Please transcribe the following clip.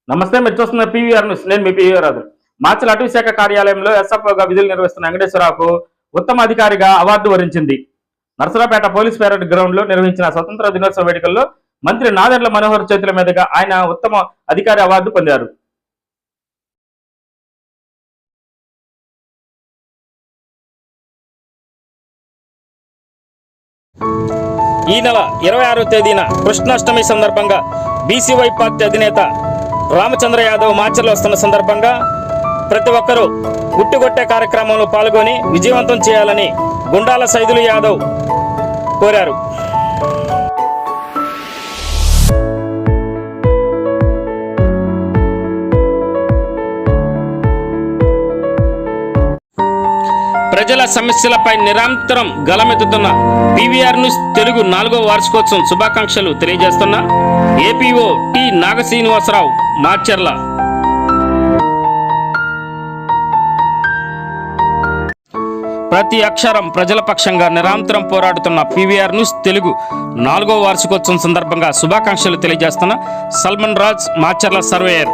నమస్తే, మీరు చూస్తున్న పీవీఆర్ న్యూస్. నేను మీ పీవీఆర్ రాజు. మార్చల్ అటవీ శాఖ కార్యాలయంలో ఎస్ఎఫ్ఓగా విధులు నిర్వహిస్తున్న వెంకటేశ్వరరావుకు ఉత్తమ అధికారిగా అవార్డు వరించింది. నర్సరాపేట పోలీస్ పెరేడ్ గ్రౌండ్ లో నిర్వహించిన స్వతంత్ర దినోత్సవ వేడుకల్లో మంత్రి నాదెండ్ల మనోహర్ చేతుల మీదుగా ఆయన ఉత్తమ అధికారి అవార్డు పొందారు. ఈ నెల 26వ తేదీన కృష్ణాష్టమి సందర్భంగా బీసీవై పార్టీ అధినేత రామచంద్ర యాదవ్ మార్చర్లు వస్తున్న సందర్భంగా ప్రతి ఒక్కరూ ఉట్టిగొట్టే కార్యక్రమంలో పాల్గొని విజయవంతం చేయాలని గుండాల సైదులు యాదవ్ కోరారు. ప్రజల సమస్యలపై నిరంతరం గలమెత్తుతున్న పీవీఆర్ న్యూస్ తెలుగు 4వ వార్షికోత్సవం శుభాకాంక్షలు తెలియజేస్తున్న ఏపీఓ టి నాగశ్రీనివాసరావు మార్చర్ల. ప్రతి అక్షరం ప్రజల పక్షంగా నిరంతరం పోరాడుతున్న పీవీఆర్ న్యూస్ తెలుగు 4వ వార్షికోత్సవం సందర్భంగా శుభాకాంక్షలు తెలియజేస్తున్న సల్మన్ రాజ్ మార్చర్ల సర్వేయర్.